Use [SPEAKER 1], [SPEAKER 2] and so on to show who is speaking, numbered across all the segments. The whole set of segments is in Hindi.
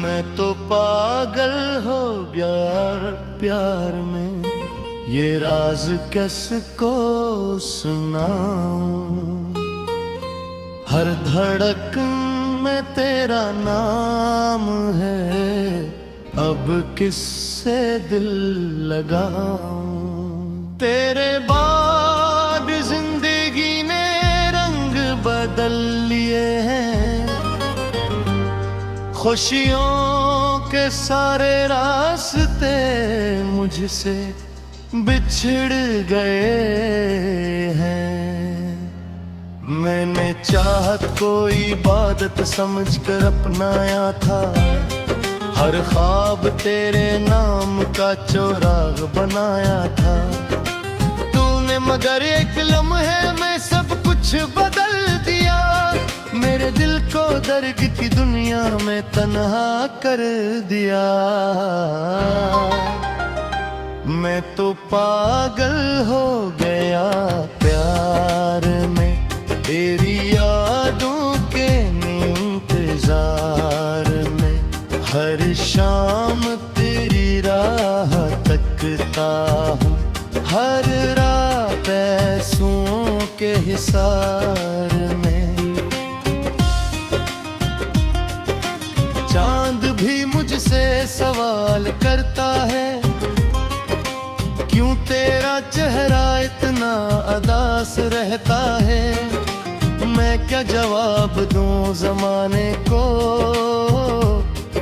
[SPEAKER 1] मैं तो पागल हो गया प्यार में, ये राज किसको सुनाऊं। हर धड़कन में तेरा नाम है, अब किससे दिल लगाऊं। तेरे बाद जिंदगी ने रंग बदल लिए हैं, खुशियों के सारे रास्ते मुझसे बिछड़ गए हैं। मैंने चाहत को इबादत समझकर अपनाया था, हर ख्वाब तेरे नाम का चौराग बनाया था। तूने मगर एक लम्हे में सब कुछ बदल दिया, मेरे दिल को दर्द की दुनिया में तन्हा कर दिया। मैं तो पागल हो गया प्यार में, तेरी यादों के इंतजार में। हर शाम तेरी राह तकता हूँ, हर रात पैसों के हिसार में। चांद भी मुझसे सवाल करता है, क्यों तेरा चेहरा इतना अदास रहता है। मैं क्या जवाब दूं ज़माने को,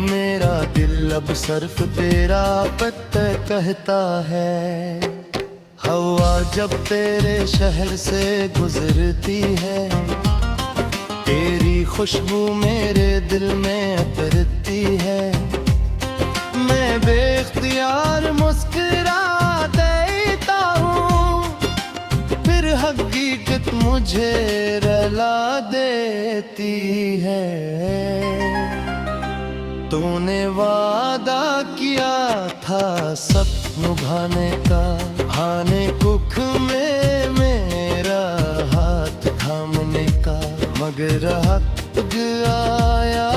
[SPEAKER 1] मेरा दिल अब सिर्फ तेरा पत्ता कहता है। हवा जब तेरे शहर से गुजरती है, तेरी खुशबू मेरे दिल में उतरती है। मैं बेख्तियार मुस्कुरा देता हूँ, फिर हकीकत मुझे रुला देती है। तूने वादा किया था सब निभाने का, आने कुख में मेरा हाथ थामने का। मगर वक्त आया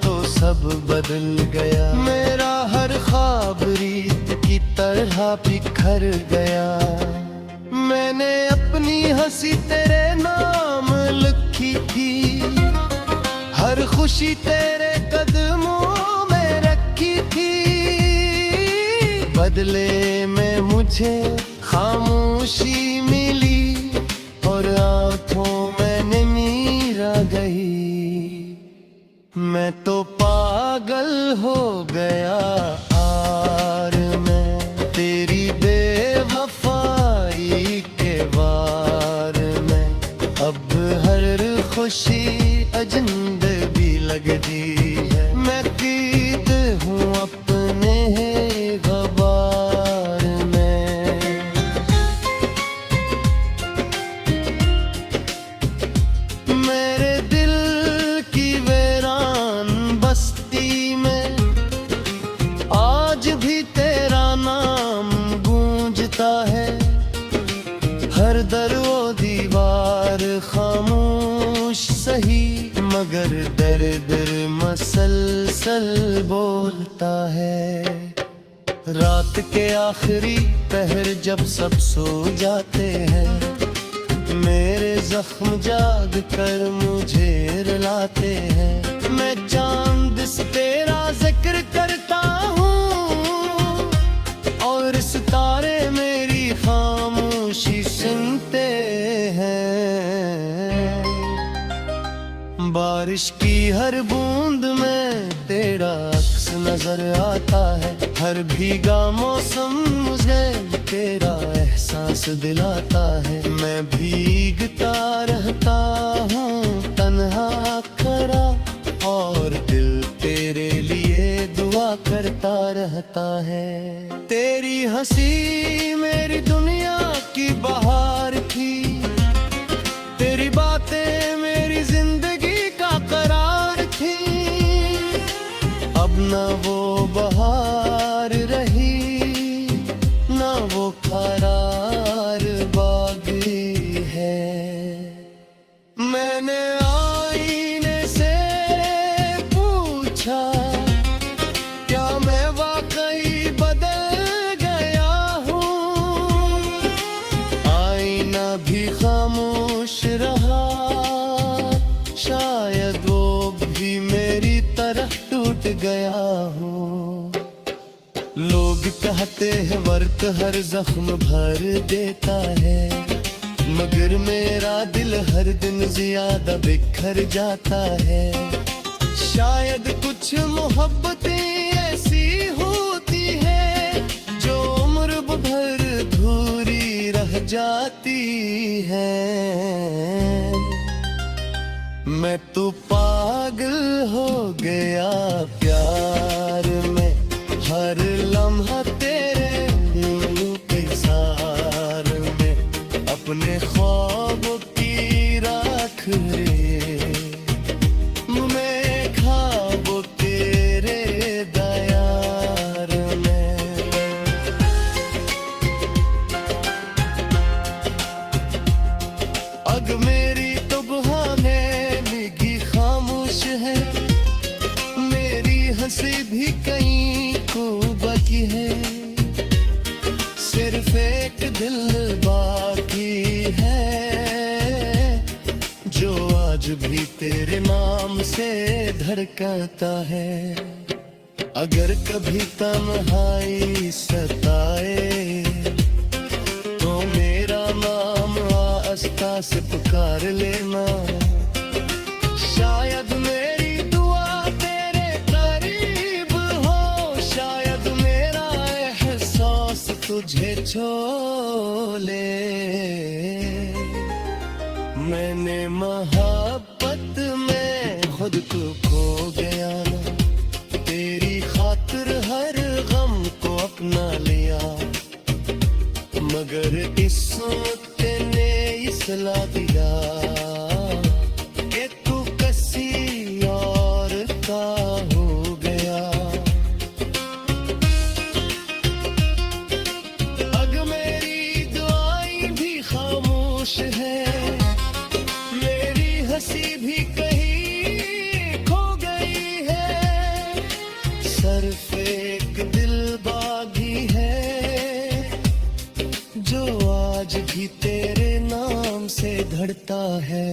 [SPEAKER 1] तो सब बदल गया, मेरा हर ख्वाब रीत की तरह बिखर गया। मैंने अपनी हंसी तेरे नाम लिखी थी, हर खुशी तेरे कदमों में रखी थी। बदले में मुझे खामोशी मिली, और आंखों में नीर आ गई। मैं तो पागल हो गया आर में, तेरी बेवफाई के वार में। अब हर खुशी अजनबी लगती है, मैं कीद हूँ अपने गबार में। मेरे दिल की वीरान बस्ती में आज भी तेरा नाम गूंजता है। हर दर वो दीवार खामोश सही, मगर दर दर मसलसल बोलता है। रात के आखिरी पहर जब सब सो जाते हैं, मेरे जख्म जाग कर मुझे रुलाते हैं। मैं चांद से तेरा जिक्र करता हूँ, और सितारे मेरी खामोशी सुनते हैं। बारिश की हर बूंद में तेरा अक्स नजर आता है, हर भीगा मौसम मुझे तेरा एहसास दिलाता है। मैं भीगता रहता हूँ तन्हा खड़ा, और दिल तेरे लिए दुआ करता रहता है। तेरी हंसी मेरी दुनिया की बहार थी, तेरी बातें मेरी जिंदगी का करार थी। अब ना वो बहार रही, ना वो करार बागी है। मैंने आईने से पूछा खामोश रहा, शायद वो भी मेरी तरह टूट गया हो। लोग कहते हैं वक्त हर जख्म भर देता है, मगर मेरा दिल हर दिन ज्यादा बिखर जाता है। शायद कुछ मोहब्बतें ऐसी होती है जो उम्र भर अधूरी रह जाती है। मैं तो पागल हो गया प्यार में, हर लम्हा तेरे इंतज़ार में, अपने ख्वाबों की राख रे, मैं ख्वाबों तेरे दयार में। अग मेरी तो बहाने निगी खामोश है, मेरी हंसी भी कहीं को बाकी है। सिर्फ एक दिल बाकी है जो आज भी तेरे नाम से धड़कता है। अगर कभी तन्हाई सताए तो मेरा नाम आस्था से पुकार लेना। शायद मेरी दुआ तेरे करीब हो, शायद मेरा एहसास तुझे छू ले। मैंने मोहब्बत में खुद को खो गया ना, तेरी खातिर हर गम को अपना लिया, मगर किस्मत ने इसला दिया कि तू किसी और का हो गया। अग मेरी दुआएं भी खामोश है, मेरी हंसी भी कहीं खो गई है। सिर्फ एक दिल बागी है जो आज भी तेरे नाम से धड़ता है।